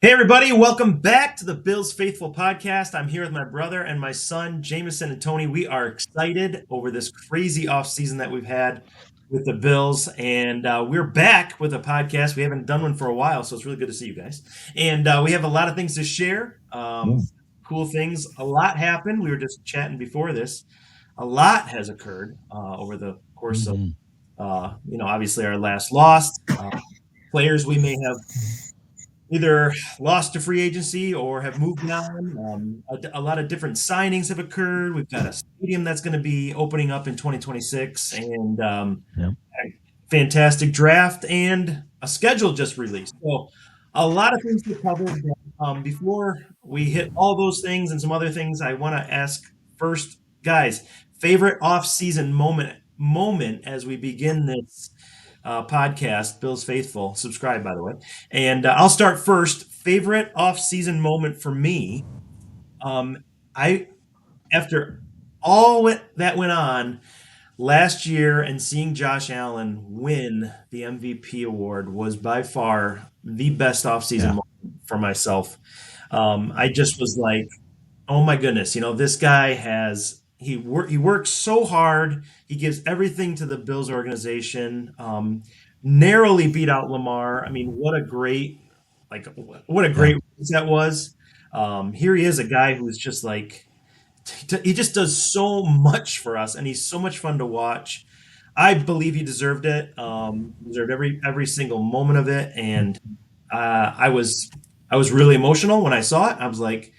Hey, everybody, welcome back to the Bills Faithful podcast. I'm here with my brother and my son, Jameson and Tony. We are excited over this crazy offseason that we've had with the Bills, and we're back with a podcast. We haven't done one for a while, so it's really good to see you guys. And we have a lot of things to share, cool things. A lot happened. We were just chatting before this. A lot has occurred over the course of, obviously our last loss. Players we may have either lost to free agency or have moved on. A lot of different signings have occurred. We've got a stadium that's going to be opening up in 2026, and Yep. a fantastic draft and a schedule just released. So, a lot of things to cover. Before we hit all those things and some other things, I want to ask first, guys, favorite off-season moment as we begin this podcast, Bills Faithful. Subscribe, by the way. And I'll start first. Favorite off-season moment for me. I after all that went on last year and seeing Josh Allen win the MVP award was by far the best off-season Yeah. moment for myself. I just was like, oh my goodness, this guy he works so hard. He gives everything to the Bills organization. Narrowly beat out Lamar. I mean, what a Yeah. great race that was. Here he is, a guy who's just like he just does so much for us, and he's so much fun to watch. I believe he deserved it. Deserved every single moment of it, and I was really emotional when I saw it. I was like,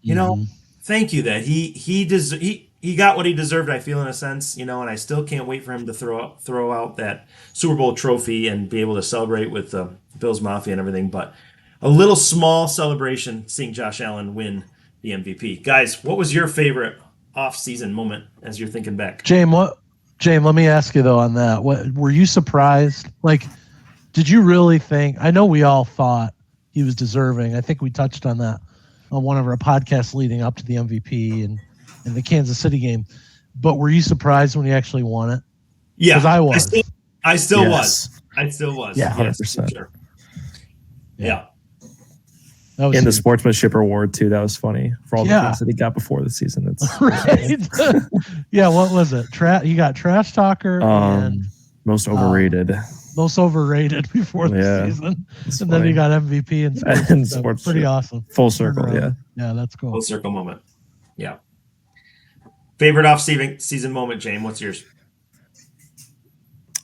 you know, hmm thank you that he got what he deserved. I feel in a sense, and I still can't wait for him to throw out that Super Bowl trophy and be able to celebrate with the Bills Mafia and everything. But a little small celebration seeing Josh Allen win the MVP. Guys, what was your favorite off-season moment as you're thinking back? James, let me ask you though on that. What were you surprised? Like, did you really think? I know we all thought he was deserving. I think we touched on that on one of our podcasts leading up to the MVP and the Kansas City game. But were you surprised when he actually won it? Because Yeah, I I was. still, I still was. Yes, I still was. Yeah. Yes, for 100%. sure. Yeah. Yeah. That was And the huge. sportsmanship award too. That was funny for all the Yeah. things that he got before the season. It's Right. Yeah. What was it? He got trash talker and most overrated. most overrated before the Yeah, season. It's And then he funny. got MVP and sports. And So sports pretty shit. awesome. Full circle. Turnaround. Yeah. Yeah, that's cool. Full circle moment. Yeah. Favorite off-season moment, James? What's yours?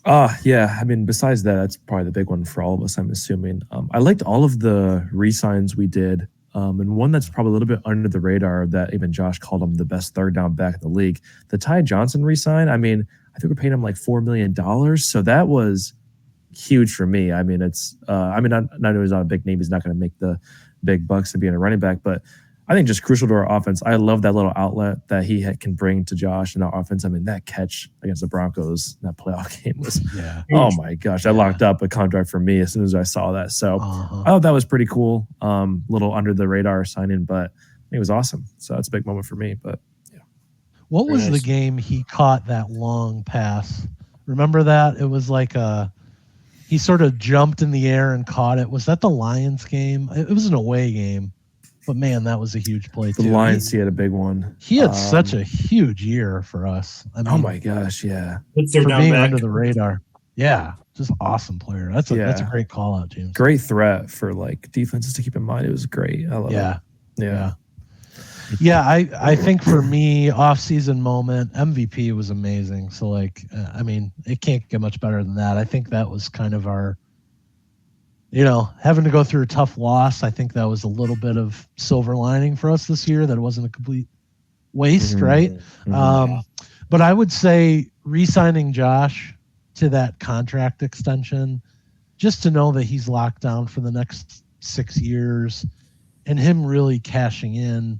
Yeah. I mean, besides that, that's probably the big one for all of us, I'm assuming. I liked all of the re-signs we did. And one that's probably a little bit under the radar that even Josh called him the best third down back in the league. The Ty Johnson re-sign, I mean, I think we're paying him like $4 million. So that was huge for me. I mean, I know he's not a big name. He's not going to make the big bucks and being a running back, but I think just crucial to our offense. I love that little outlet that he can bring to Josh and our offense. I mean, that catch against the Broncos, that playoff game was, Yeah. oh my gosh, that locked up a contract for me as soon as I saw that. So I thought that was pretty cool. Little under the radar signing, but it was awesome. So that's a big moment for me. But What was Very the nice. game he caught that long pass? Remember that? It was like he sort of jumped in the air and caught it. Was that the Lions game? It was an away game. But man, that was a huge play the too. Lions, he had a big one. He had such a huge year for us. I mean, Oh my gosh, yeah. What's their for down being back? under the radar. Yeah, just awesome player. That's a Yeah. great call out, James. Great threat for like defenses to keep in mind. It was great. I love Yeah. it. Yeah. Yeah, I think for me, off-season moment, MVP was amazing. So, like, I mean, it can't get much better than that. I think that was kind of our, having to go through a tough loss. I think that was a little bit of silver lining for us this year, that it wasn't a complete waste, Mhm. right? Mhm. But I would say re-signing Josh to that contract extension, just to know that he's locked down for the next 6 years, and him really cashing in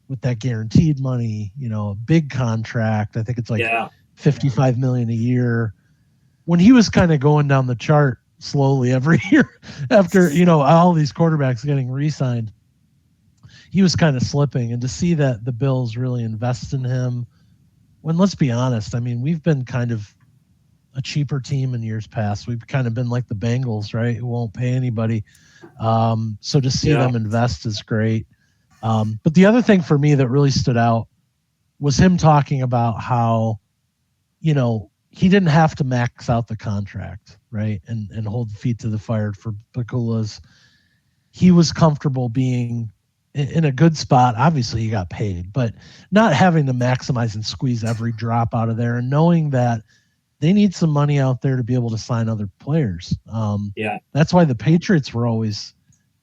with that guaranteed money, a big contract. I think it's like Yeah. $55 million a year. When he was kind of going down the chart slowly every year after, all these quarterbacks getting re-signed, he was kind of slipping. And to see that the Bills really invest in him, when, let's be honest, I mean, we've been kind of a cheaper team in years past. We've kind of been like the Bengals, right? Who won't pay anybody. So to see them invest is great. But the other thing for me that really stood out was him talking about how, he didn't have to max out the contract, right? And hold the feet to the fire for Bakula's. He was comfortable being in a good spot. Obviously he got paid, but not having to maximize and squeeze every drop out of there, and knowing that they need some money out there to be able to sign other players. That's why the Patriots were always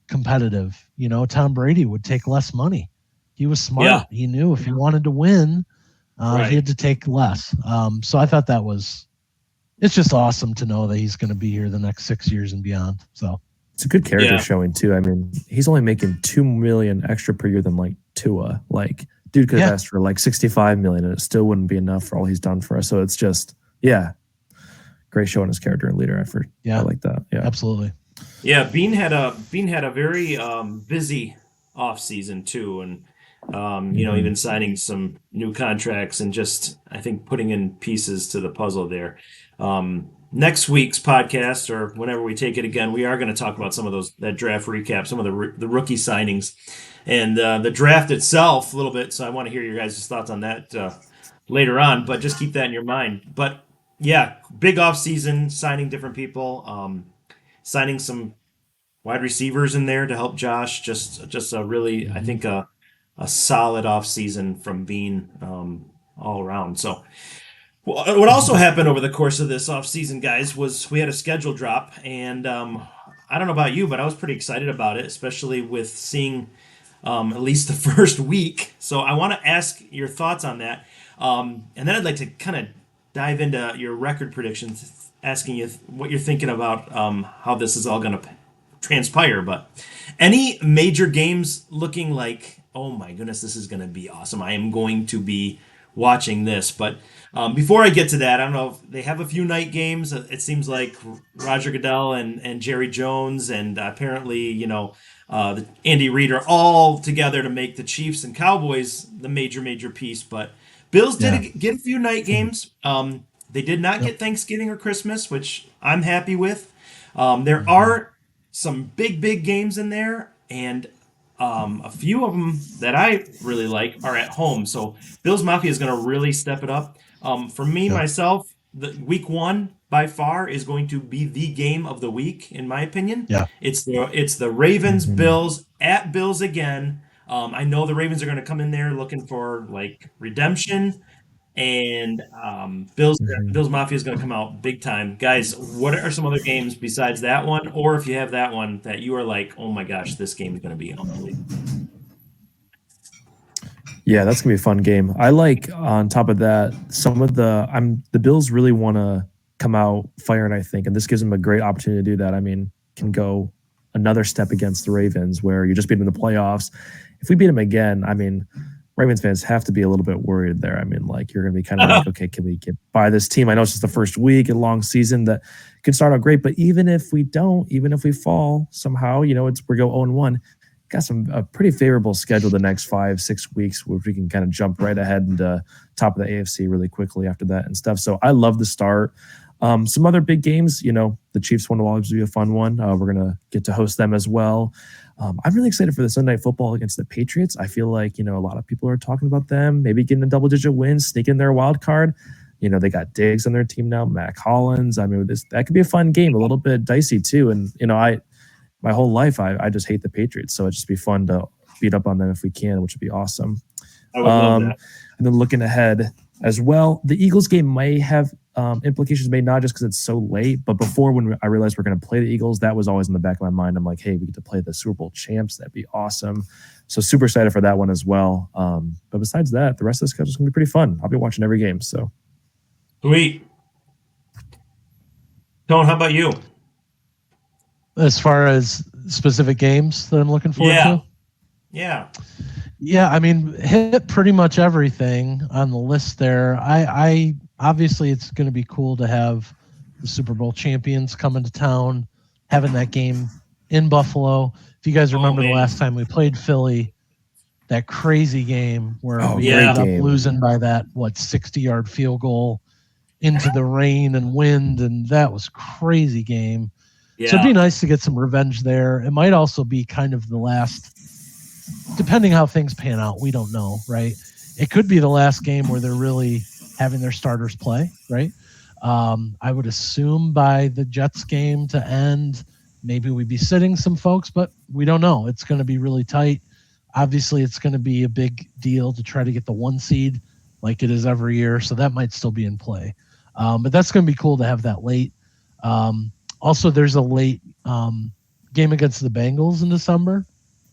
competitive. Tom Brady would take less money. He was smart. Yeah. He knew if he wanted to win, he had to take less. So I thought it's just awesome to know that he's going to be here the next 6 years and beyond. So it's a good character showing too. I mean, he's only making $2 million extra per year than like Tua. Like, dude could have asked for like $65 million, and it still wouldn't be enough for all he's done for us. So it's just, great showing his character and leader effort. I like that. Yeah, absolutely. Yeah, Bean had a very busy offseason too, and even signing some new contracts and just, I think, putting in pieces to the puzzle there. Next week's podcast, or whenever we take it again, we are going to talk about some of that draft recap, some of the rookie signings, and the draft itself a little bit. So I want to hear your guys' thoughts on that later on, but just keep that in your mind. But yeah, big offseason, signing different people, signing some wide receivers in there to help Josh. Just a really, I think, a solid offseason from Bean all around. So what also happened over the course of this offseason, guys, was we had a schedule drop. And I don't know about you, but I was pretty excited about it, especially with seeing at least the first week. So I want to ask your thoughts on that. And then I'd like to kind of dive into your record predictions, asking you what you're thinking about how this is all going to transpire. But any major games looking like, oh my goodness, this is going to be awesome. I am going to be watching this. But before I get to that, I don't know if they have a few night games. It seems like Roger Goodell and Jerry Jones and apparently, Andy Reid are all together to make the Chiefs and Cowboys the major piece. But Bills did get a few night games. They did not get Thanksgiving or Christmas, which I'm happy with. There are some big games in there, and a few of them that I really like are at home. So Bills Mafia is going to really step it up. For me, myself, the week 1 by far is going to be the game of the week, in my opinion. Yeah. It's the Ravens Bills at Bills again. I know the Ravens are going to come in there looking for like redemption, and Bills Mafia is going to come out big time. Guys, what are some other games besides that one, or if you have that one that you are like, oh my gosh, this game is going to be unbelievable? Yeah, that's gonna be a fun game. I like, on top of that, some of the Bills really want to come out firing, I think, and this gives them a great opportunity to do that. I mean, can go another step against the Ravens, where you just beat them in the playoffs. If we beat them again, I mean, Ravens fans have to be a little bit worried there. I mean, like, you're going to be kind of like, okay, can we get by this team? I know it's just the first week, a long season that could start out great, but even if we fall somehow, we're go 0-1, got a pretty favorable schedule the next 5-6 weeks, where we can kind of jump right ahead into top of the AFC really quickly after that and stuff. So I love the start. Some other big games, the Chiefs one will always be a fun one. We're going to get to host them as well. I'm really excited for the Sunday Night Football against the Patriots. I feel like, a lot of people are talking about them, maybe getting a double-digit win, sneaking their wild card. They got Diggs on their team now, Mac Hollins. I mean, that could be a fun game, a little bit dicey too. And, my whole life, I just hate the Patriots. So it'd just be fun to beat up on them if we can, which would be awesome. I would love that. And then looking ahead as well, the Eagles game may have implications, may not, just because it's so late. But before, when I realized we're going to play the Eagles, that was always in the back of my mind. I'm like, hey, we get to play the Super Bowl champs. That'd be awesome. So super excited for that one as well. But besides that, the rest of the schedule is going to be pretty fun. I'll be watching every game. So sweet. Tone, how about you? As far as specific games that I'm looking forward to? Yeah, I mean, hit pretty much everything on the list there. I obviously, it's going to be cool to have the Super Bowl champions coming to town, having that game in Buffalo. If you guys remember the last time we played Philly, that crazy game where we ended up losing by that 60-yard field goal. into the rain and wind, and that was crazy game. So it'd Yeah. be nice to get some revenge there. It might also be kind of the last, depending how things pan out, we don't know, right? It could be the last game where they're really having their starters play, right? I would assume by the Jets game to end, maybe we'd be sitting some folks, but we don't know. It's going to be really tight. Obviously, it's going to be a big deal to try to get the 1 seed like it is every year, so that might still be in play. But that's going to be cool to have that late. Also, there's a late game against the Bengals in December.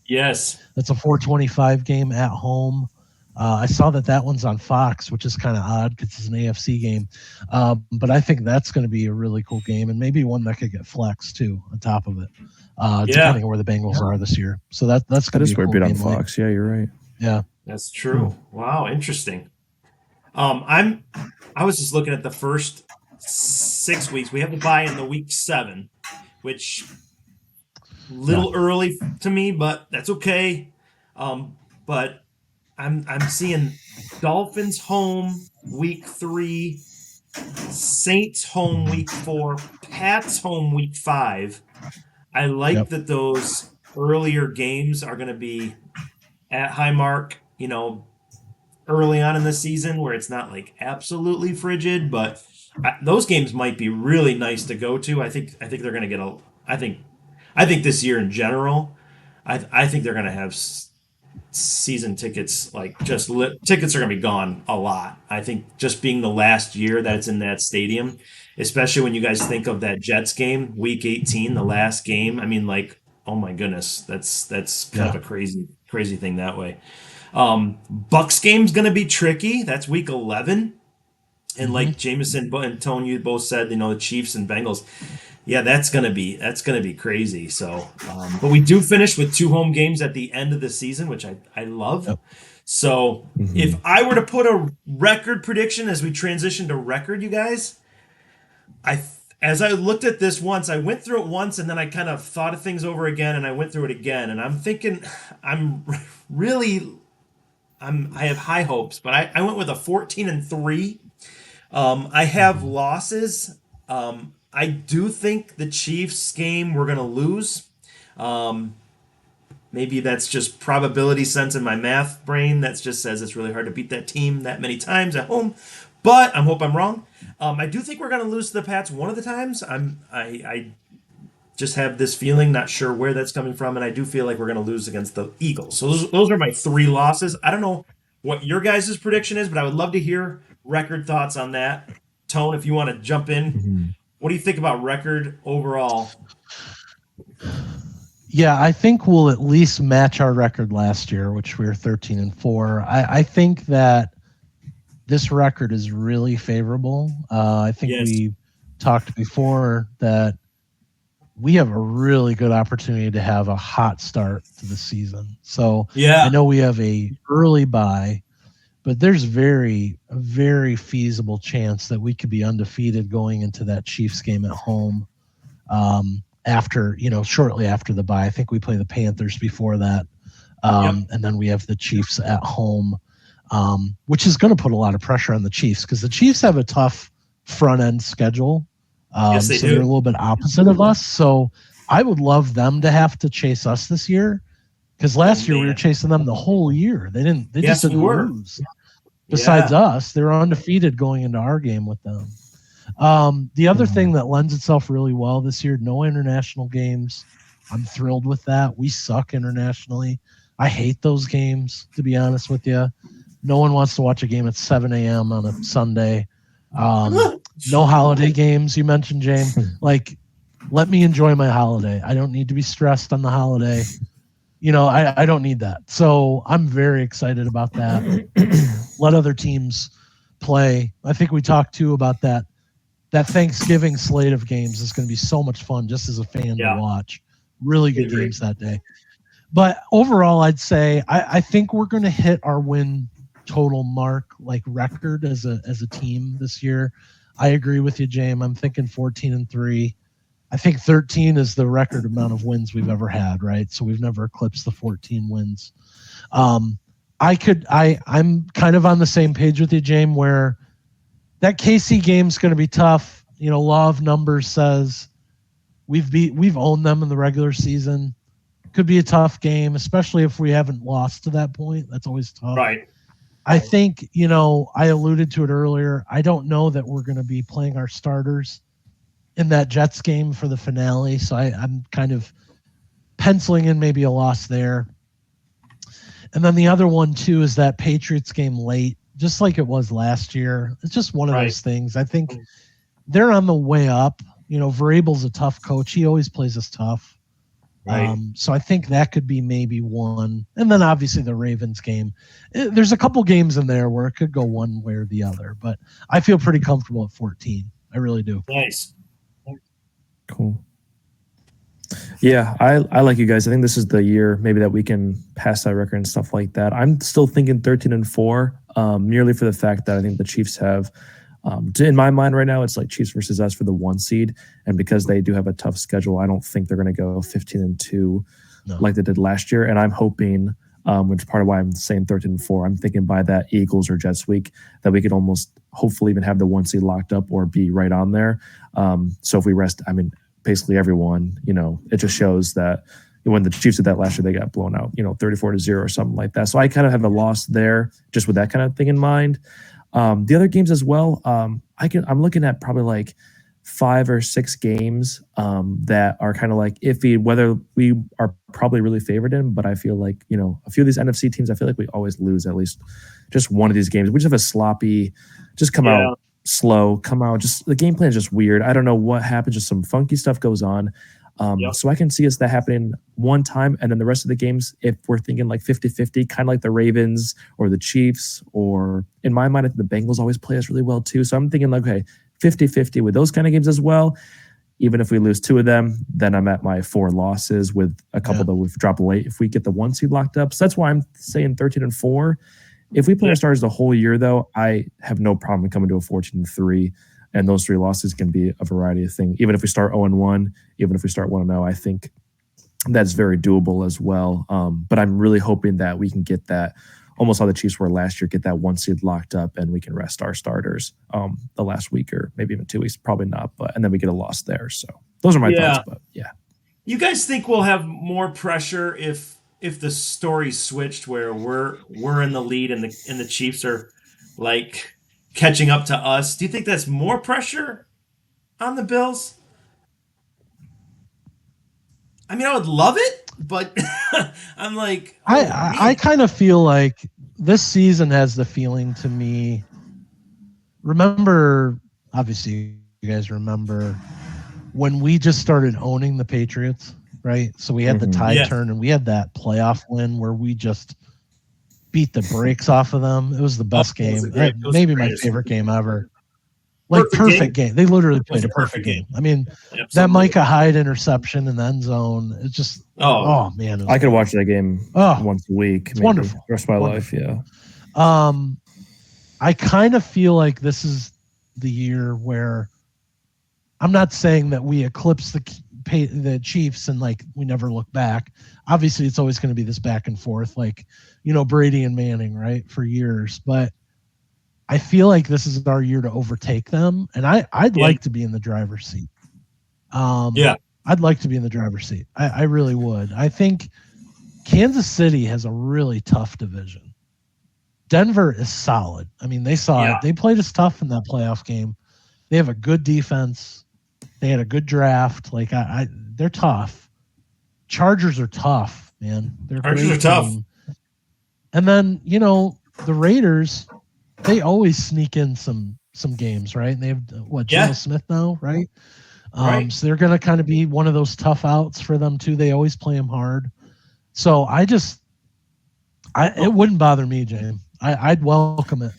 Yes. That's a 4:25 game at home. I saw that one's on Fox, which is kind of odd because it's an AFC game. But I think that's going to be a really cool game, and maybe one that could get flexed too on top of it, depending on where the Bengals are this year. So that's going to be a cool bit on game. Fox. Yeah, you're right. Yeah, That's true. Wow, interesting. I was just looking at the first 6 weeks. We have to buy in the week 7, which little early to me, but that's okay. But I'm seeing Dolphins home week 3, Saints home week 4, Pats home week 5. I like that those earlier games are going to be at Highmark, early on in the season where it's not like absolutely frigid, but those games might be really nice to go to. I think they're going to get I think this year in general, I think they're going to have season tickets, like tickets are going to be gone a lot. I think just being the last year that it's in that stadium, especially when you guys think of that Jets game, week 18, the last game. I mean, like, oh my goodness, that's kind of a crazy thing that way. Bucks game's going to be tricky. That's week 11. And like Jameson and Tony, you both said, the Chiefs and Bengals. Yeah, that's gonna be crazy. So, but we do finish with 2 home games at the end of the season, which I love. Yep. So, if I were to put a record prediction as we transition to record, you guys, as I looked at this once, I went through it once, and then I kind of thought of things over again, and I went through it again, and I'm thinking, I have high hopes, but I went with a 14-3. I have losses. I do think the Chiefs game we're going to lose. Maybe that's just probability sense in my math brain that just says it's really hard to beat that team that many times at home. But I hope I'm wrong. I do think we're going to lose to the Pats one of the times. I just have this feeling, not sure where that's coming from, and I do feel like we're going to lose against the Eagles. So those are my 3 losses. I don't know what your guys' prediction is, but I would love to hear record thoughts on that. Tone, if you want to jump in. What do you think about record overall? Yeah, I think we'll at least match our record last year, which we were 13-4. I think that this record is really favorable. I think we talked before that we have a really good opportunity to have a hot start to the season. So I know we have a early bye, but there's a very feasible chance that we could be undefeated going into that Chiefs game at home. Shortly after the bye. I think we play the Panthers before that. And then we have the Chiefs at home, which is going to put a lot of pressure on the Chiefs because the Chiefs have a tough front end schedule. Yes, they do. They're a little bit opposite of us. So I would love them to have to chase us this year because last year we were chasing them the whole year. They just didn't lose. Besides us, they were undefeated going into our game with them. The other thing that lends itself really well this year, no international games. I'm thrilled with that. We suck internationally. I hate those games, to be honest with you. No one wants to watch a game at 7 a.m. on a Sunday. No holiday games, you mentioned, James. Like, let me enjoy my holiday. I don't need to be stressed on the holiday. I don't need that. So I'm very excited about that. Let other teams play. I think we talked, too, about that. That Thanksgiving slate of games is going to be so much fun just as a fan to watch. Really good games that day. But overall, I'd say I think we're going to hit our win total mark, like record as a team this year. I agree with you, James. I'm thinking 14-3. I think 13 is the record amount of wins we've ever had, right? So we've never eclipsed the 14 wins. I'm kind of on the same page with you, James, where That KC game's going to be tough. Law of numbers says we've owned them in the regular season. Could be a tough game, especially if we haven't lost to that point. That's always tough. Right. I think, I alluded to it earlier. I don't know that we're going to be playing our starters in that Jets game for the finale. So I'm kind of penciling in maybe a loss there. And then the other one, too, is that Patriots game late, just like it was last year. It's just one of those things. I think they're on the way up. Vrabel's a tough coach. He always plays us tough. Right. So I think that could be maybe one. And then obviously the Ravens game. There's a couple games in there where it could go one way or the other. But I feel pretty comfortable at 14. I really do. Nice. Cool. Yeah, I like you guys. I think this is the year maybe that we can pass that record and stuff like that. I'm still thinking 13-4, merely for the fact that I think the Chiefs have, in my mind right now, it's like Chiefs versus us for the 1 seed. And because they do have a tough schedule, I don't think they're going to go 15-2 like they did last year. And I'm hoping, which is part of why I'm saying 13-4, I'm thinking by that Eagles or Jets week that we could almost hopefully even have the 1 seed locked up or be right on there. So if we rest, basically everyone, it just shows that when the Chiefs did that last year, they got blown out, 34-0 or something like that. So I kind of have a loss there just with that kind of thing in mind. The other games as well, I'm looking at probably like 5 or 6 games that are kind of like iffy, whether we are probably really favored in, but I feel like, a few of these NFC teams, I feel like we always lose at least just one of these games. We just have a sloppy, just come out slow, come out, just the game plan is just weird. I don't know what happens, just some funky stuff goes on. So I can see us that happening one time, and then the rest of the games, if we're thinking like 50-50, kind of like the Ravens or the Chiefs, or in my mind, I think the Bengals always play us really well too. So I'm thinking like, okay, 50-50 with those kind of games as well. Even if we lose 2 of them, then I'm at my 4 losses with a couple that we've dropped late if we get the 1 seed locked up. So that's why I'm saying 13-4. If we play our starters the whole year, though, I have no problem coming to a 14-3. And those 3 losses can be a variety of things. Even if we start 0-1, even if we start 1-0, I think that's very doable as well. But I'm really hoping that we can get that, almost how the Chiefs were last year, get that 1 seed locked up and we can rest our starters the last week or maybe even 2 weeks. Probably not, and then we get a loss there. So those are my thoughts. But yeah. You guys think we'll have more pressure if the story switched where we're in the lead and the Chiefs are like catching up to us? Do you think that's more pressure on the Bills? I would love it, but I'm like, I kind of feel like this season has the feeling to me. Remember, obviously, you guys remember when we just started owning the Patriots, right? So we had the tide turn, and we had that playoff win where we just beat the brakes off of them. It was the best game, maybe my favorite game ever. Like perfect game. They literally played a perfect game. That Micah Hyde interception in the end zone. It's just man. I could watch that game once a week. It's wonderful. The rest of my life, yeah. I kind of feel like this is the year where I'm not saying that we eclipse the Chiefs and like we never look back. Obviously, it's always going to be this back and forth, like Brady and Manning, right, for years. But I feel like this is our year to overtake them, and I'd like to be in the driver's seat. I'd like to be in the driver's seat. I really would. I think Kansas City has a really tough division. Denver is solid. They saw it. They played us tough in that playoff game. They have a good defense. They had a good draft. Like they're tough. Chargers are tough, man. Chargers are tough. And then the Raiders. They always sneak in some games, right? And they have Geno Smith now, right? So they're going to kind of be one of those tough outs for them too. They always play them hard. So it wouldn't bother me, James. I'd welcome it.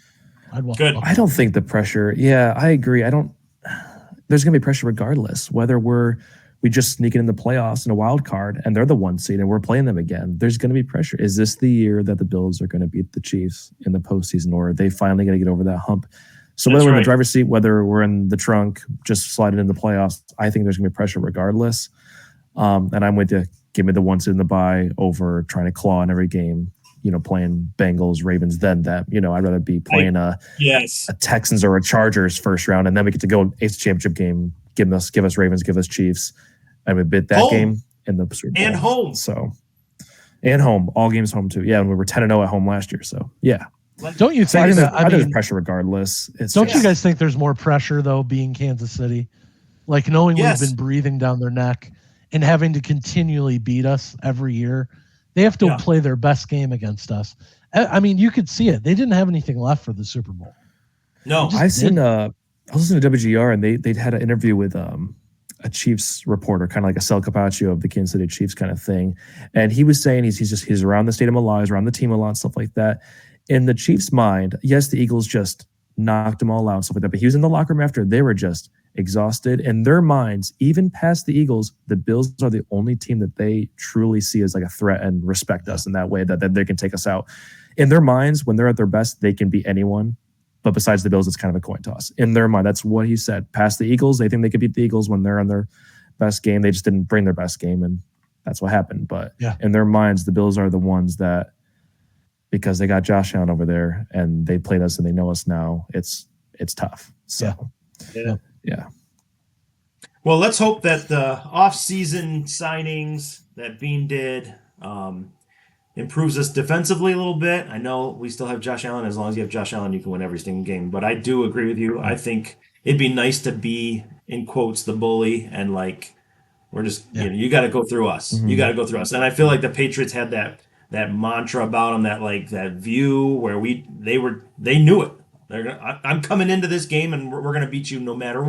Good. I don't think the pressure. Yeah, I agree. There's going to be pressure regardless, whether we just sneak it in the playoffs in a wild card and they're the 1 seed and we're playing them again. There's going to be pressure. Is this the year that the Bills are going to beat the Chiefs in the postseason, or are they finally going to get over that hump? So whether we're in the driver's seat, whether we're in the trunk, just sliding in the playoffs, I think there's going to be pressure regardless. And I'm with you. Give me the 1 seed in the bye over trying to claw in every game. playing Bengals, Ravens than them. I'd rather be playing a Texans or a Chargers first round, and then we get to go AFC Championship game. Give us Ravens, give us Chiefs, and we bid that game in the Super Bowl. And home. So, and home. All games home too. Yeah, and we were 10-0 at home last year. So, yeah. Don't you think that? I think there's pressure regardless. Don't you guys think there's more pressure though, being Kansas City, like knowing we've been breathing down their neck and having to continually beat us every year? They have to play their best game against us. I mean, you could see it. They didn't have anything left for the Super Bowl. No, I was listening to WGR, and they'd had an interview with a Chiefs reporter, kind of like a Sal Capaccio of the Kansas City Chiefs kind of thing, and he was saying he's around the stadium a lot, he's around the team a lot, stuff like that. In the Chiefs' mind, yes, the Eagles just knocked them all out, stuff like that, but he was in the locker room after. They were just exhausted. In their minds, even past the Eagles, the Bills are the only team that they truly see as like a threat and respect us in that way, that they can take us out. In their minds, when they're at their best, they can beat anyone. But besides the Bills, it's kind of a coin toss. In their mind, that's what he said. Past the Eagles, they think they could beat the Eagles when they're on their best game. They just didn't bring their best game, and that's what happened. But in their minds, the Bills are the ones that, because they got Josh Allen over there and they played us and they know us now, it's tough. So, yeah. Well, let's hope that the off-season signings that Bean did improves us defensively a little bit. I know we still have Josh Allen. As long as you have Josh Allen, you can win every single game. But I do agree with you. I think it'd be nice to be, in quotes, the bully, and like we're just you got to go through us. Mm-hmm. You got to go through us. And I feel like the Patriots had that mantra about them, that view where they knew it. I'm coming into this game and we're going to beat you no matter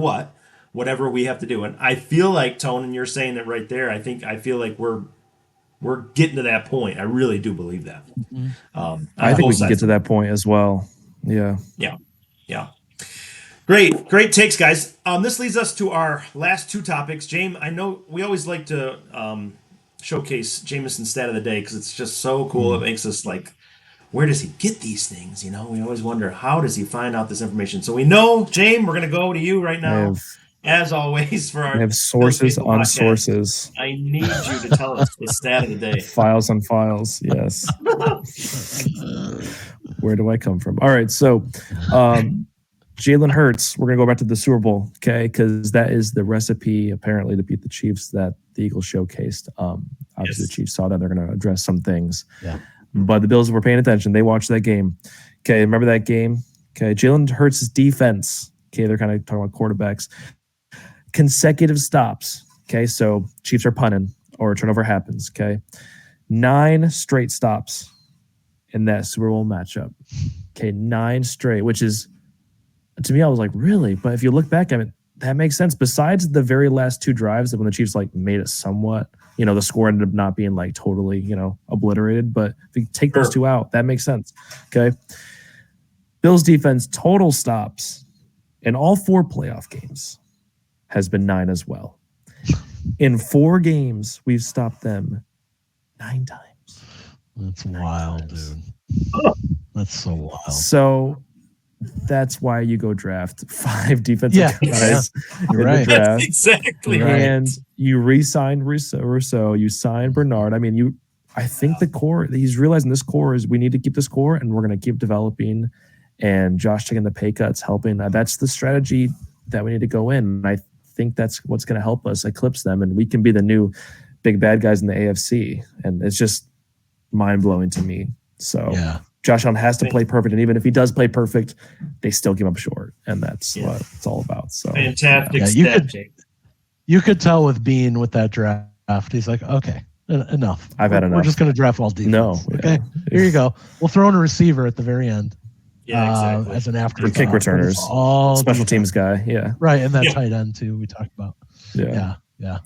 whatever we have to do. And I feel like, Tone, and you're saying it right there, I feel like we're getting to that point. I really do believe that. Mm-hmm. I think we can get to that point as well. Yeah. Great takes, guys. This leads us to our last two topics. James, I know we always like to showcase Jameson's stat of the day because it's just so cool. It makes us like, where does he get these things? We always wonder, how does he find out this information? So we know, James, we're going to go to you right now, as always, for our. I have sources on podcast. Sources. I need you to tell us the stat of the day. Files on files, yes. Where do I come from? All right, so Jalen Hurts, we're going to go back to the Super Bowl, okay, because that is the recipe, apparently, to beat the Chiefs that the Eagles showcased. Obviously, the Chiefs saw that. They're going to address some things. Yeah. But the Bills were paying attention. They watched that game. Okay, remember that game? Okay, Jalen Hurts' defense. Okay, they're kind of talking about quarterbacks. Consecutive stops. Okay, so Chiefs are punting or a turnover happens. Okay, 9 straight stops in that Super Bowl matchup. Okay, 9 straight, which is, to me, I was like, really? But if you look back at it, that makes sense. Besides the very last 2 drives, that when the Chiefs like made it somewhat, the score ended up not being like totally, obliterated. But if you take those 2 out, that makes sense. Okay. Bills defense total stops in all 4 playoff games has been 9 as well. In 4 games, we've stopped them 9 times. That's wild, dude. That's so wild. So that's why you go draft 5 defensive guys in the draft. That's exactly right. And you re-sign Rousseau, you sign Bernard. I mean, I think the core, he's realizing this core is we need to keep this core and we're going to keep developing. And Josh taking the pay cuts, helping. That's the strategy that we need to go in. And I think that's what's going to help us eclipse them. And we can be the new big bad guys in the AFC. And it's just mind-blowing to me. So Josh Allen has to play perfect. And even if he does play perfect, they still give him up short. And that's what it's all about. So fantastic. You could tell with Bean with that draft. He's like, okay, enough. I've had enough. We're just going to draft all defense. No. Okay, here you go. We'll throw in a receiver at the very end. Yeah, exactly. As an afterthought. Kick returners. Special teams guy. Yeah. Right. And that tight end, too, we talked about. Yeah,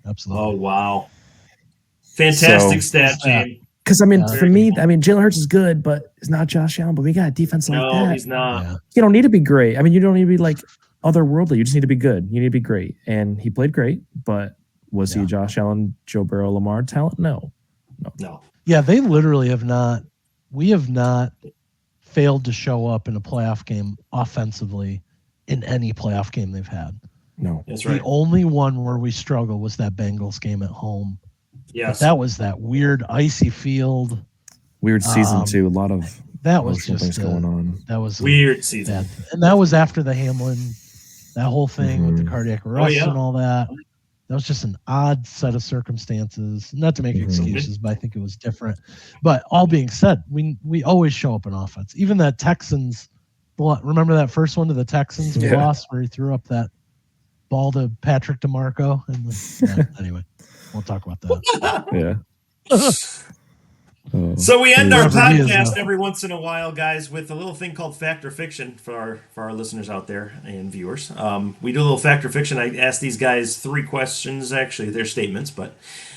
absolutely. Oh, wow. Fantastic stat, James. Because, for me, Jalen Hurts is good, but it's not Josh Allen. But we got a defense like that. No, he's not. Yeah. You don't need to be great. You don't need to be like otherworldly. You just need to be good. You need to be great. And he played great, but was he Josh Allen, Joe Burrow, Lamar talent? No. Yeah, they literally have not. We have not failed to show up in a playoff game offensively in any playoff game they've had. No, that's right. The only one where we struggled was that Bengals game at home. Yes. But that was that weird icy field. Weird season too. A lot of that was emotional just things going on. That was weird season, and that was after the Hamlin, that whole thing with the cardiac arrest and all that. That was just an odd set of circumstances. Not to make excuses, but I think it was different. But all being said, we always show up in offense. Even that Texans, remember that first one to the Texans we lost where he threw up that ball to Patrick DeMarco? Anyway, we'll talk about that. Yeah. So we end our podcast every once in a while, guys, with a little thing called Fact or Fiction for our listeners out there and viewers. We do a little Fact or Fiction. I asked these guys 3 questions, actually, they're statements,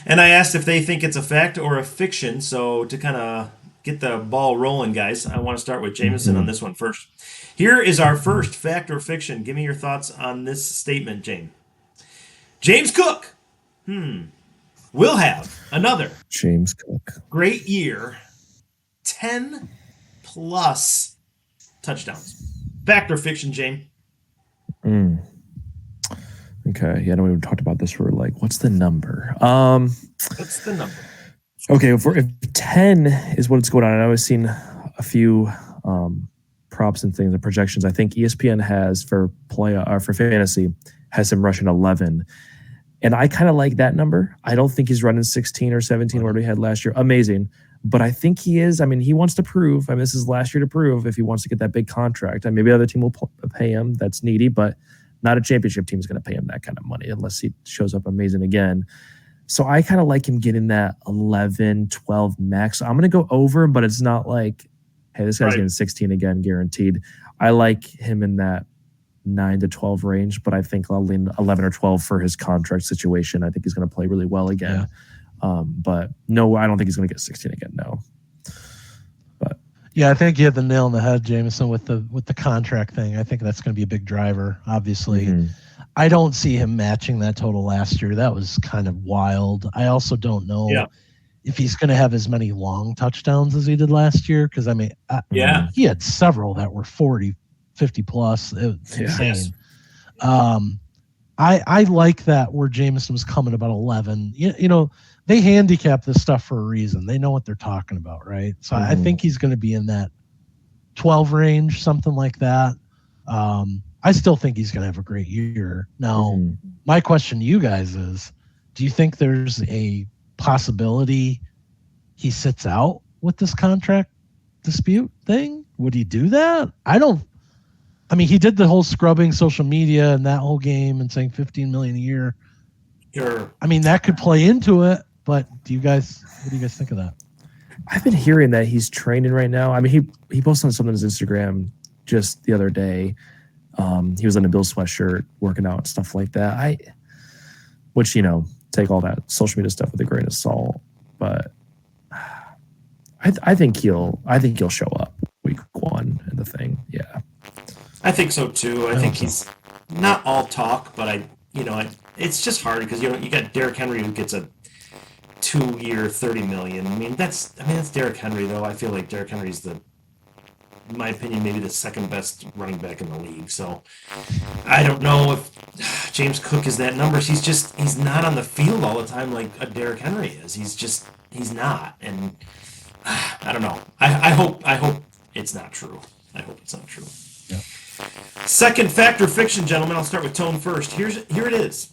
and I asked if they think it's a fact or a fiction. So to kind of get the ball rolling, guys, I want to start with Jameson on this one first. Here is our first Fact or Fiction. Give me your thoughts on this statement, James. James Cook. Will have another James Cook great year, 10 plus touchdowns. Fact or fiction, James? Okay, yeah, I know we talked about this. We're like, what's the number? What's the number? Okay, if 10 is what it's going on, and I was seeing a few props and things and projections. I think ESPN has for fantasy has him rushing 11. And I kind of like that number. I don't think he's running 16 or 17 where we had last year. Amazing. But I think he is. I mean, he wants to prove. I mean, this is last year to prove if he wants to get that big contract. And maybe another team will pay him that's needy, but not a championship team is going to pay him that kind of money unless he shows up amazing again. So I kind of like him getting that 11, 12 max. I'm going to go over, but it's not like, hey, this guy's getting 16 again, guaranteed. I like him in that 9 to 12 range, but I think I'll lean 11 or 12 for his contract situation. I think he's going to play really well again. But no, I don't think he's going to get 16 again. No. But yeah, I think you hit the nail on the head, Jameson, with the contract thing. I think that's going to be a big driver. Obviously, I don't see him matching that total last year. That was kind of wild. I also don't know if he's going to have as many long touchdowns as he did last year. Because I mean, he had several that were 40, 50 plus. It was insane. I like that where Jameson was coming about 11. You know, they handicap this stuff for a reason. They know what they're talking about, right? So I think he's going to be in that 12 range, something like that. I still think he's going to have a great year. Now, my question to you guys is, do you think there's a possibility he sits out with this contract dispute thing? Would he do that? I mean, he did the whole scrubbing social media and that whole game and saying $15 million a year. Sure. I mean, that could play into it, but what do you guys think of that? I've been hearing that he's training right now. I mean, he posted something on his Instagram just the other day. He was in a Bill sweatshirt working out and stuff like that. Which, you know, take all that social media stuff with a grain of salt, but I think he'll show up week 1 in the thing. Yeah. I think so too. I think he's not all talk, but it's just hard because you got Derrick Henry who gets a 2-year, $30 million. I mean that's Derrick Henry though. I feel like Derrick Henry's in my opinion, maybe the second best running back in the league. So I don't know if James Cook is that numbers. He's not on the field all the time like a Derrick Henry is. He's not, and I don't know. I hope it's not true. I hope it's not true. Yeah. Second fact or fiction, gentlemen. I'll start with Tone first. Here it is.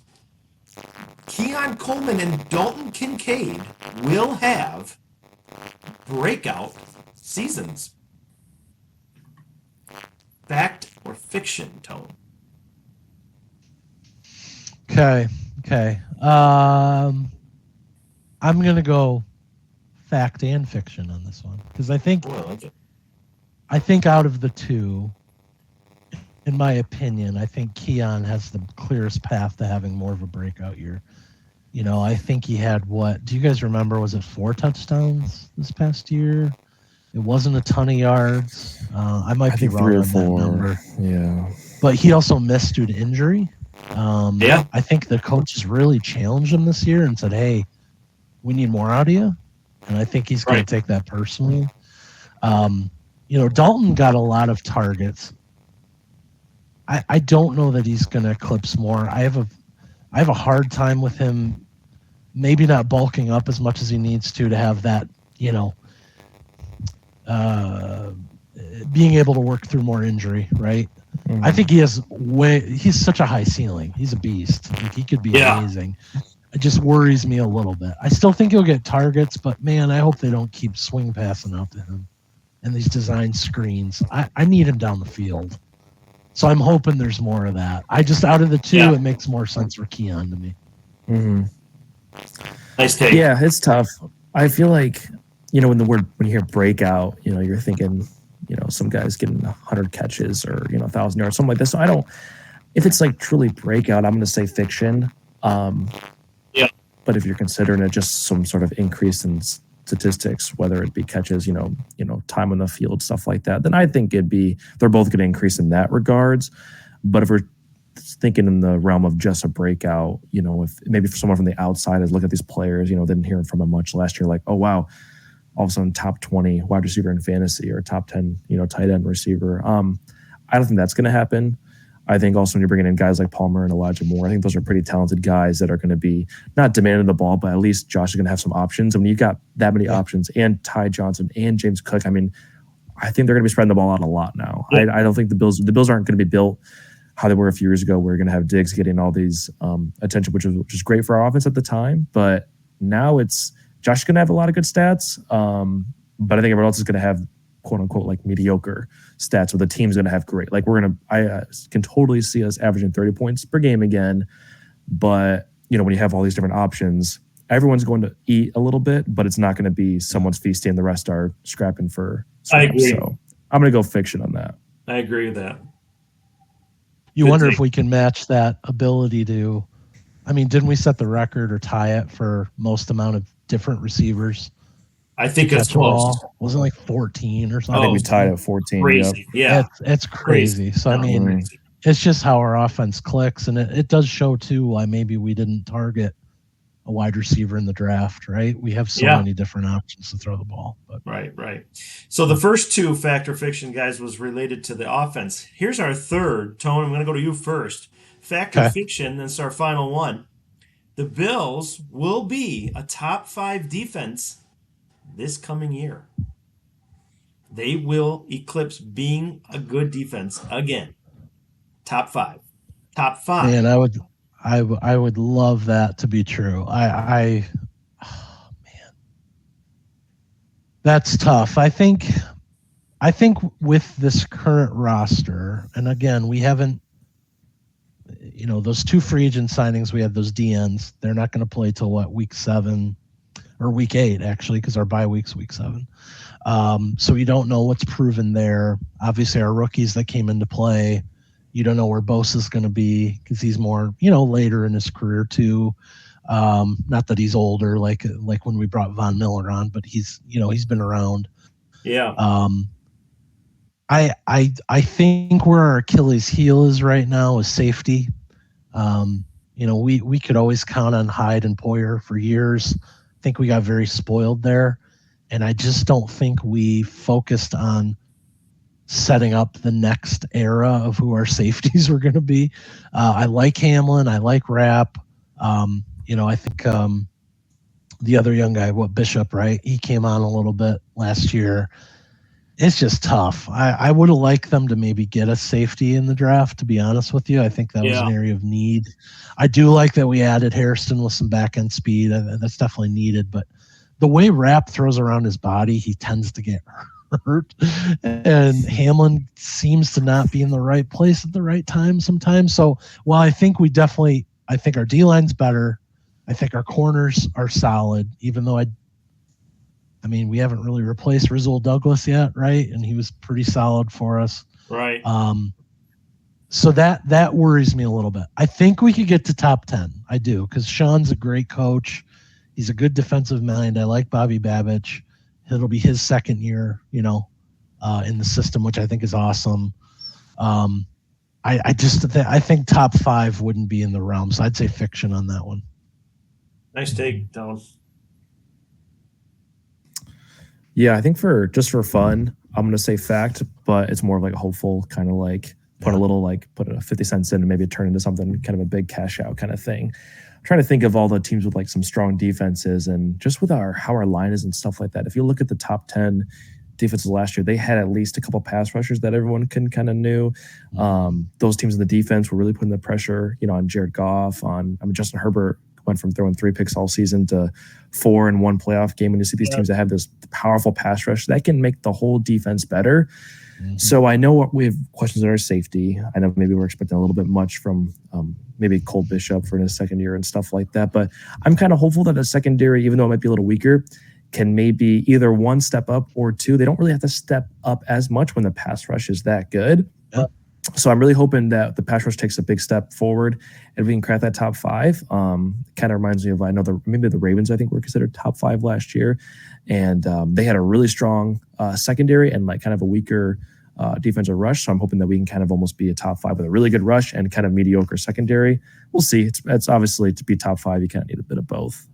Keon Coleman and Dalton Kincaid will have breakout seasons. Fact or fiction, Tone? Okay. I'm gonna go fact and fiction on this one because I think out of the two, in my opinion, I think Keon has the clearest path to having more of a breakout year. You know, I think he had do you guys remember? Was it 4 touchdowns this past year? It wasn't a ton of yards. I might be wrong 3 or on 4. that number. Yeah. But he also missed due to injury. I think the coaches really challenged him this year and said, hey, we need more out of you. And I think he's going to take that personally. Dalton got a lot of targets. I don't know that he's going to eclipse more. I have a hard time with him maybe not bulking up as much as he needs to have that, being able to work through more injury, right? I think he's such a high ceiling. He's a beast. Like, he could be amazing. It just worries me a little bit. I still think he'll get targets, but man, I hope they don't keep swing passing out to him and these design screens. I need him down the field. So I'm hoping there's more of that. I just, out of the two, it makes more sense for Keon to me. Nice take. Yeah, it's tough. I feel like, when you hear breakout, you're thinking, some guys getting 100 catches or 1,000 yards, something like this. So if it's like truly breakout, I'm going to say fiction. But if you're considering it just some sort of increase in statistics, whether it be catches, time on the field, stuff like that, then I think they're both going to increase in that regards. But if we're thinking in the realm of just a breakout, if maybe for someone from the outside is look at these players, didn't hear from them much last year, like, oh wow, all of a sudden top 20 wide receiver in fantasy or top 10, tight end receiver. I don't think that's going to happen. I think also when you're bringing in guys like Palmer and Elijah Moore, I think those are pretty talented guys that are going to be not demanding the ball, but at least Josh is going to have some options. And when you've got that many options and Ty Johnson and James Cook, I think they're going to be spreading the ball out a lot now. I don't think the Bills aren't going to be built how they were a few years ago. We're going to have Diggs getting all these attention, which is great for our offense at the time. But now Josh is going to have a lot of good stats. But I think everyone else is going to have quote unquote like mediocre stats, where the team's going to have great. Like I can totally see us averaging 30 points per game again. But when you have all these different options, everyone's going to eat a little bit, but it's not going to be someone's feasting. The rest are scrapping for scraps. I agree. So I'm going to go fiction on that. I agree with that. You wonder if we can match that ability to, didn't we set the record or tie it for most amount of different receivers? I think it's close. Wasn't it like 14 or something? I think we tied at 14. Crazy. Yep. Yeah. It's crazy. So, it's just how our offense clicks. And it does show, too, why maybe we didn't target a wide receiver in the draft, right? We have so many different options to throw the ball. But. Right. So the first two fact or fiction, guys, was related to the offense. Here's our third. Tone, I'm going to go to you first. Fact or fiction, that's our final one. The Bills will be a top 5 defense this coming year. They will eclipse being a good defense again. Top 5. Man, I would love that to be true. Man, that's tough. I think with this current roster, and again, we haven't, those 2 free agent signings, we have those DNs. They're not going to play till week 7 or week 8, actually, because our bye week's week 7. So you don't know what's proven there. Obviously, our rookies that came into play, you don't know where Bosa's going to be because he's more, later in his career too. Not that he's older, like when we brought Von Miller on, but he's been around. Yeah. I think where our Achilles heel is right now is safety. We could always count on Hyde and Poyer for years. I think we got very spoiled there, and I just don't think we focused on setting up the next era of who our safeties were going to be. I like Hamlin. I like Rapp. I think the other young guy, Bishop, right? He came on a little bit last year. It's just tough. I would have liked them to maybe get a safety in the draft, to be honest with you. I think that was an area of need. I do like that we added Hairston with some back-end speed. That's definitely needed. But the way Rapp throws around his body, he tends to get hurt. And Hamlin seems to not be in the right place at the right time sometimes. So while I think our D-line's better, I think our corners are solid, even though we haven't really replaced Rizal Douglas yet, right? And he was pretty solid for us. Right. So that worries me a little bit. I think we could get to top 10. I do, because Sean's a great coach. He's a good defensive mind. I like Bobby Babich. It'll be his second year, in the system, which I think is awesome. I think top 5 wouldn't be in the realm, so I'd say fiction on that one. Nice take, Don. Yeah, I think for fun, I'm going to say fact, but it's more of like a hopeful kind of like put a 50 cents in and maybe turn into something kind of a big cash out kind of thing. I'm trying to think of all the teams with like some strong defenses and just with how our line is and stuff like that. If you look at the top 10 defenses last year, they had at least a couple pass rushers that everyone can kind of knew. Those teams in the defense were really putting the pressure, on Jared Goff, Justin Herbert went from throwing 3 picks all season to 4 in one playoff game. When you see these teams that have this powerful pass rush, that can make the whole defense better. So I know we have questions on our safety. I know maybe we're expecting a little bit much from maybe Cole Bishop for his second year and stuff like that. But I'm kind of hopeful that the secondary, even though it might be a little weaker, can maybe either one step up or two. They don't really have to step up as much when the pass rush is that good. Yeah. So I'm really hoping that the pass rush takes a big step forward and we can crack that top 5. Kind of reminds me of, I know maybe the Ravens, I think, were considered top 5 last year. And they had a really strong secondary and like kind of a weaker defensive rush. So I'm hoping that we can kind of almost be a top 5 with a really good rush and kind of mediocre secondary. We'll see. It's obviously, to be top 5, you kind of need a bit of both.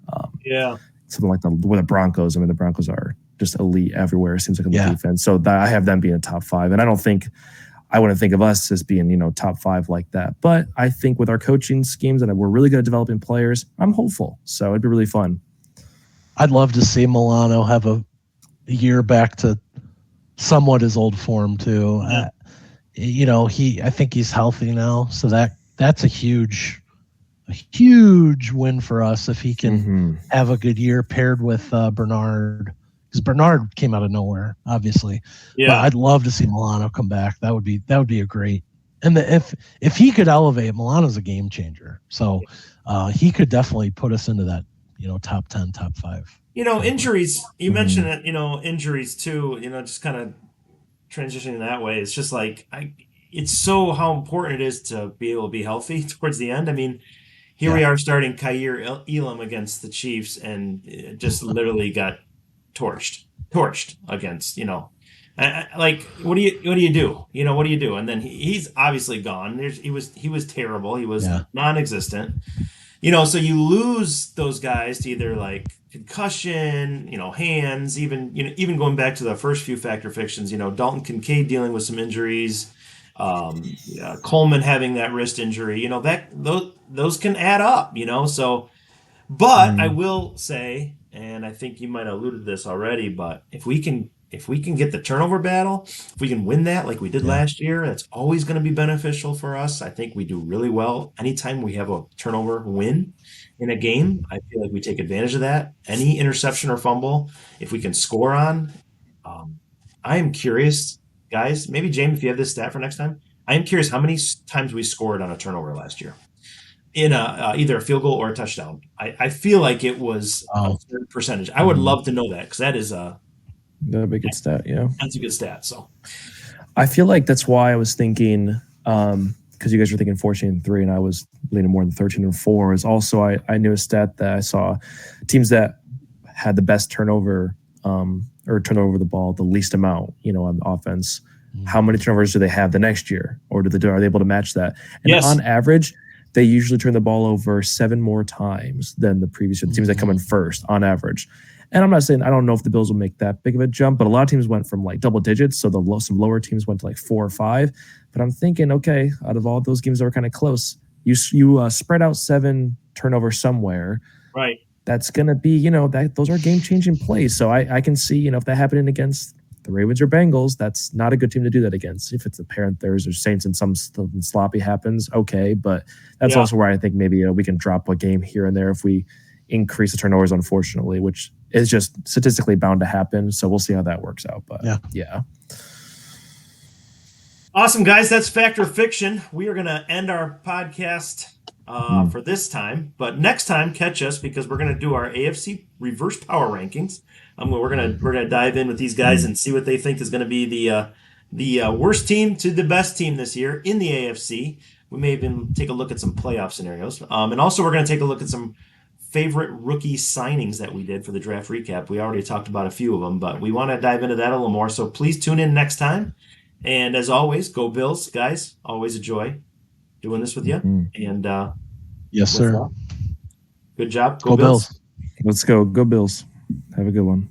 Something like the Broncos. The Broncos are just elite everywhere, it seems like, on the defense. So I have them being a top 5. And I wouldn't think of us as being, top 5 like that. But I think with our coaching schemes and we're really good at developing players, I'm hopeful. So it'd be really fun. I'd love to see Milano have a year back to somewhat his old form too. I think he's healthy now. So that's a huge win for us if he can have a good year paired with Bernard. Because Bernard came out of nowhere, obviously. Yeah, but I'd love to see Milano come back. That would be a great. And if he could elevate, Milano's a game changer. So he could definitely put us into that top 10, top 5. Injuries. You mentioned it. Injuries too. Just kind of transitioning that way. It's just like it's so how important it is to be able to be healthy towards the end. Here we are starting Kaiir Elam against the Chiefs, and it just literally got torched against, like, what do you do? What do you do? And then he's obviously gone. He was terrible. He was non-existent. So you lose those guys to either like concussion, hands, even going back to the first few Factor Fictions, Dalton Kincaid dealing with some injuries, Coleman having that wrist injury, those can add up, so, but I will say, and I think you might have alluded to this already, but if we can get the turnover battle, if we can win that like we did last year, that's always going to be beneficial for us. I think we do really well. Anytime we have a turnover win in a game, I feel like we take advantage of that. Any interception or fumble, if we can score on, I am curious, guys, maybe James, if you have this stat for next time, I am curious how many times we scored on a turnover last year in either a field goal or a touchdown. I feel like it was a certain percentage. I would love to know that, because that is that'd be a good stat. Yeah, that's a good stat. So I feel like that's why I was thinking, because you guys were thinking 14-3 and I was leaning more than 13-4. Is also I knew a stat that I saw teams that had the best turnover or turnover the ball the least amount, on the offense. How many turnovers do they have the next year, or are they able to match that? And on average, they usually turn the ball over 7 more times than the previous teams that come in first on average. And I'm not saying, I don't know if the Bills will make that big of a jump, but a lot of teams went from like double digits. So some lower teams went to like 4 or 5. But I'm thinking, okay, out of all those games that were kind of close, you spread out 7 turnovers somewhere. Right. That's going to be, those are game-changing plays. So I can see, if that happening against the Ravens or Bengals, that's not a good team to do that against. If it's the Panthers or Saints and something sloppy happens, okay. But that's also where I think maybe we can drop a game here and there if we increase the turnovers, unfortunately, which is just statistically bound to happen. So we'll see how that works out. But yeah. Awesome, guys. That's Factor Fiction. We are going to end our podcast for this time. But next time, catch us, because we're going to do our AFC reverse power rankings. We're gonna dive in with these guys and see what they think is going to be the worst team to the best team this year in the AFC. We may even take a look at some playoff scenarios, and also we're going to take a look at some favorite rookie signings that we did for the draft recap. We already talked about a few of them, but we want to dive into that a little more. So please tune in next time. And as always, go Bills, guys! Always a joy doing this with you. And yes, sir. Good job. Go Bills. Let's go. Go Bills. Have a good one.